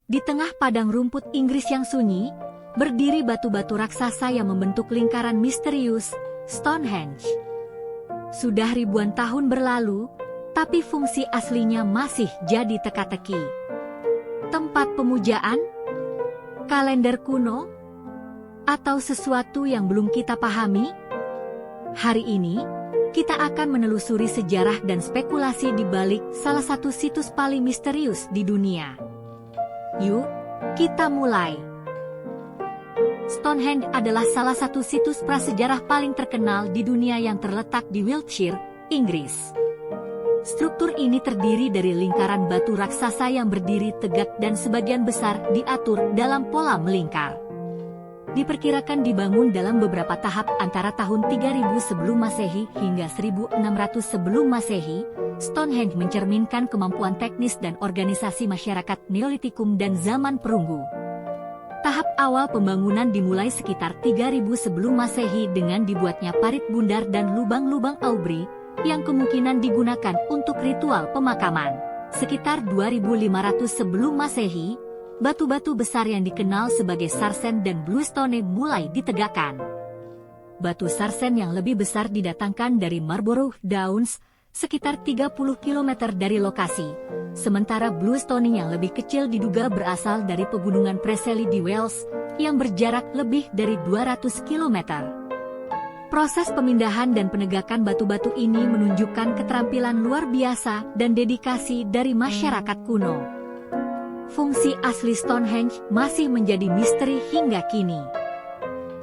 Di tengah padang rumput Inggris yang sunyi, berdiri batu-batu raksasa yang membentuk lingkaran misterius, Stonehenge. Sudah ribuan tahun berlalu, tapi fungsi aslinya masih jadi teka-teki. Tempat pemujaan, kalender kuno, atau sesuatu yang belum kita pahami? Hari ini, kita akan menelusuri sejarah dan spekulasi di balik salah satu situs paling misterius di dunia. Yuk, kita mulai. Stonehenge adalah salah satu situs prasejarah paling terkenal di dunia yang terletak di Wiltshire, Inggris. Struktur ini terdiri dari lingkaran batu raksasa yang berdiri tegak dan sebagian besar diatur dalam pola melingkar. Diperkirakan dibangun dalam beberapa tahap antara tahun 3000 sebelum Masehi hingga 1600 sebelum Masehi. Stonehenge mencerminkan kemampuan teknis dan organisasi masyarakat Neolitikum dan zaman perunggu. Tahap awal pembangunan dimulai sekitar 3000 sebelum Masehi dengan dibuatnya parit bundar dan lubang-lubang Aubrey yang kemungkinan digunakan untuk ritual pemakaman. Sekitar 2500 sebelum Masehi, batu-batu besar yang dikenal sebagai sarsen dan bluestone mulai ditegakkan. Batu sarsen yang lebih besar didatangkan dari Marlborough Downs, sekitar 30 km dari lokasi, sementara bluestone yang lebih kecil diduga berasal dari pegunungan Preseli di Wales, yang berjarak lebih dari 200 km. Proses pemindahan dan penegakan batu-batu ini menunjukkan keterampilan luar biasa dan dedikasi dari masyarakat kuno. Fungsi asli Stonehenge masih menjadi misteri hingga kini.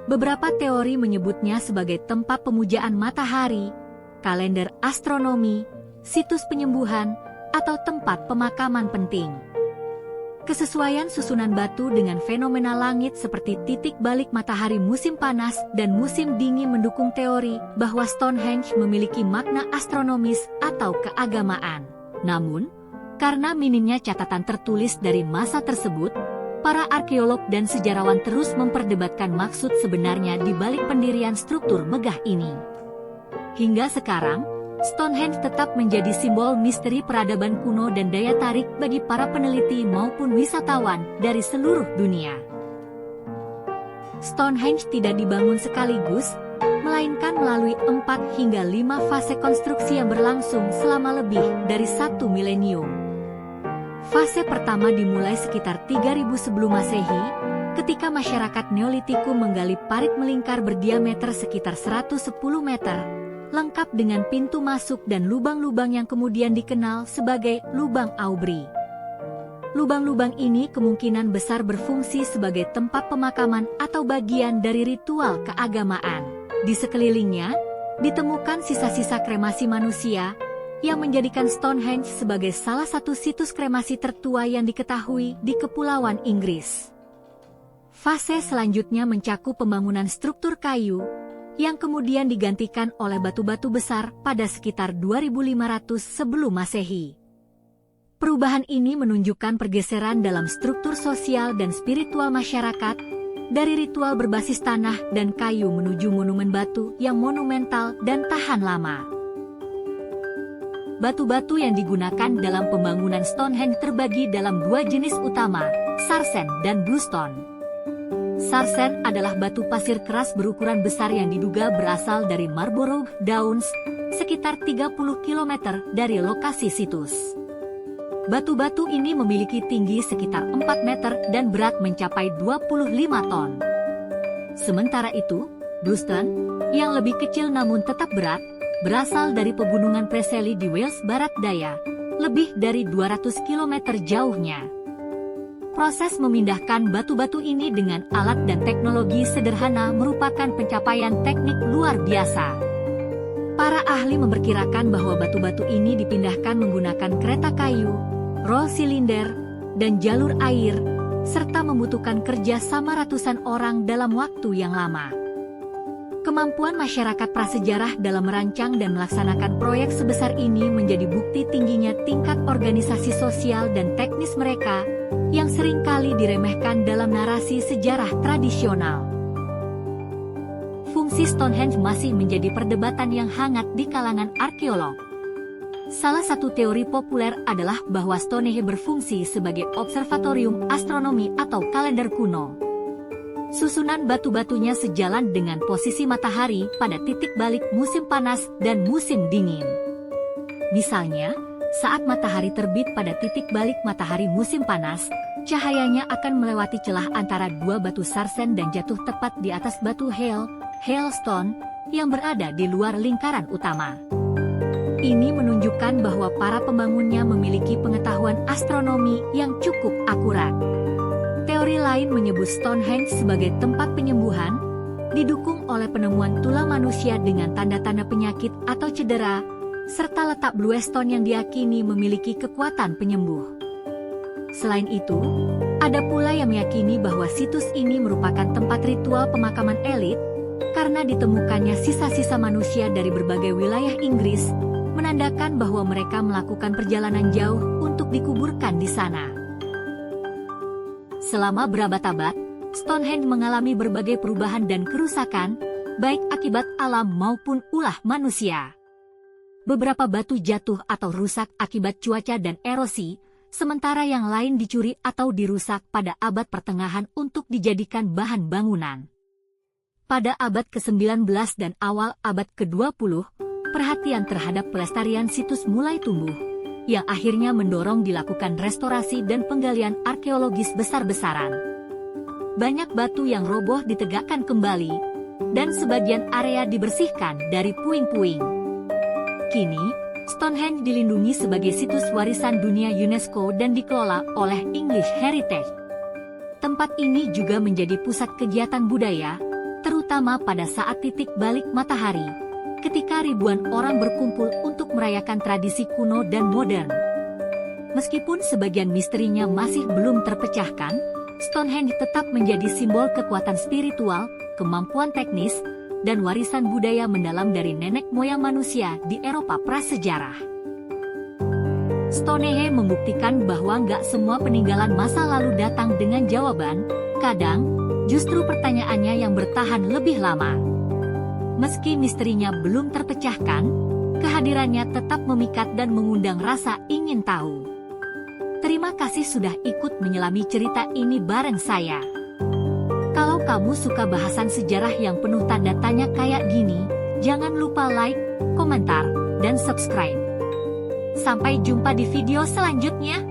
Beberapa teori menyebutnya sebagai tempat pemujaan matahari, kalender astronomi, situs penyembuhan, atau tempat pemakaman penting. Kesesuaian susunan batu dengan fenomena langit seperti titik balik matahari musim panas dan musim dingin mendukung teori bahwa Stonehenge memiliki makna astronomis atau keagamaan. Namun, karena minimnya catatan tertulis dari masa tersebut, para arkeolog dan sejarawan terus memperdebatkan maksud sebenarnya di balik pendirian struktur megah ini. Hingga sekarang, Stonehenge tetap menjadi simbol misteri peradaban kuno dan daya tarik bagi para peneliti maupun wisatawan dari seluruh dunia. Stonehenge tidak dibangun sekaligus, melainkan melalui 4 hingga 5 fase konstruksi yang berlangsung selama lebih dari 1 milenium. Fase pertama dimulai sekitar 3000 sebelum Masehi, ketika masyarakat Neolitikum menggali parit melingkar berdiameter sekitar 110 meter, lengkap dengan pintu masuk dan lubang-lubang yang kemudian dikenal sebagai lubang Aubrey. Lubang-lubang ini kemungkinan besar berfungsi sebagai tempat pemakaman atau bagian dari ritual keagamaan. Di sekelilingnya, ditemukan sisa-sisa kremasi manusia, yang menjadikan Stonehenge sebagai salah satu situs kremasi tertua yang diketahui di Kepulauan Inggris. Fase selanjutnya mencakup pembangunan struktur kayu, yang kemudian digantikan oleh batu-batu besar pada sekitar 2500 sebelum Masehi. Perubahan ini menunjukkan pergeseran dalam struktur sosial dan spiritual masyarakat, dari ritual berbasis tanah dan kayu menuju monumen batu yang monumental dan tahan lama. Batu-batu yang digunakan dalam pembangunan Stonehenge terbagi dalam 2 jenis utama, sarsen dan bluestone. Sarsen adalah batu pasir keras berukuran besar yang diduga berasal dari Marlborough Downs, sekitar 30 km dari lokasi situs. Batu-batu ini memiliki tinggi sekitar 4 meter dan berat mencapai 25 ton. Sementara itu, bluestone, yang lebih kecil namun tetap berat, berasal dari pegunungan Preseli di Wales Barat Daya, lebih dari 200 km jauhnya. Proses memindahkan batu-batu ini dengan alat dan teknologi sederhana merupakan pencapaian teknik luar biasa. Para ahli memperkirakan bahwa batu-batu ini dipindahkan menggunakan kereta kayu, roll silinder, dan jalur air, serta membutuhkan kerja sama ratusan orang dalam waktu yang lama. Kemampuan masyarakat prasejarah dalam merancang dan melaksanakan proyek sebesar ini menjadi bukti tingginya tingkat organisasi sosial dan teknis mereka, yang seringkali diremehkan dalam narasi sejarah tradisional. Fungsi Stonehenge masih menjadi perdebatan yang hangat di kalangan arkeolog. Salah satu teori populer adalah bahwa Stonehenge berfungsi sebagai observatorium astronomi atau kalender kuno. Susunan batu-batunya sejalan dengan posisi matahari pada titik balik musim panas dan musim dingin. Misalnya, saat matahari terbit pada titik balik matahari musim panas, cahayanya akan melewati celah antara dua batu sarsen dan jatuh tepat di atas batu hailstone, yang berada di luar lingkaran utama. Ini menunjukkan bahwa para pembangunnya memiliki pengetahuan astronomi yang cukup akurat. Teori lain menyebut Stonehenge sebagai tempat penyembuhan, didukung oleh penemuan tulang manusia dengan tanda-tanda penyakit atau cedera, serta letak Blue Stone yang diyakini memiliki kekuatan penyembuh. Selain itu, ada pula yang meyakini bahwa situs ini merupakan tempat ritual pemakaman elit, karena ditemukannya sisa-sisa manusia dari berbagai wilayah Inggris, menandakan bahwa mereka melakukan perjalanan jauh untuk dikuburkan di sana. Selama berabad-abad, Stonehenge mengalami berbagai perubahan dan kerusakan, baik akibat alam maupun ulah manusia. Beberapa batu jatuh atau rusak akibat cuaca dan erosi, sementara yang lain dicuri atau dirusak pada abad pertengahan untuk dijadikan bahan bangunan. Pada abad ke-19 dan awal abad ke-20, perhatian terhadap pelestarian situs mulai tumbuh, yang akhirnya mendorong dilakukan restorasi dan penggalian arkeologis besar-besaran. Banyak batu yang roboh ditegakkan kembali, dan sebagian area dibersihkan dari puing-puing. Kini, Stonehenge dilindungi sebagai situs warisan dunia UNESCO dan dikelola oleh English Heritage. Tempat ini juga menjadi pusat kegiatan budaya, terutama pada saat titik balik matahari, ketika ribuan orang berkumpul untuk merayakan tradisi kuno dan modern. Meskipun sebagian misterinya masih belum terpecahkan, Stonehenge tetap menjadi simbol kekuatan spiritual, kemampuan teknis, dan warisan budaya mendalam dari nenek moyang manusia di Eropa prasejarah. Stonehenge membuktikan bahwa nggak semua peninggalan masa lalu datang dengan jawaban, kadang justru pertanyaannya yang bertahan lebih lama. Meski misterinya belum terpecahkan, kehadirannya tetap memikat dan mengundang rasa ingin tahu. Terima kasih sudah ikut menyelami cerita ini bareng saya. Kalau kamu suka bahasan sejarah yang penuh tanda tanya kayak gini, jangan lupa like, komentar, dan subscribe. Sampai jumpa di video selanjutnya.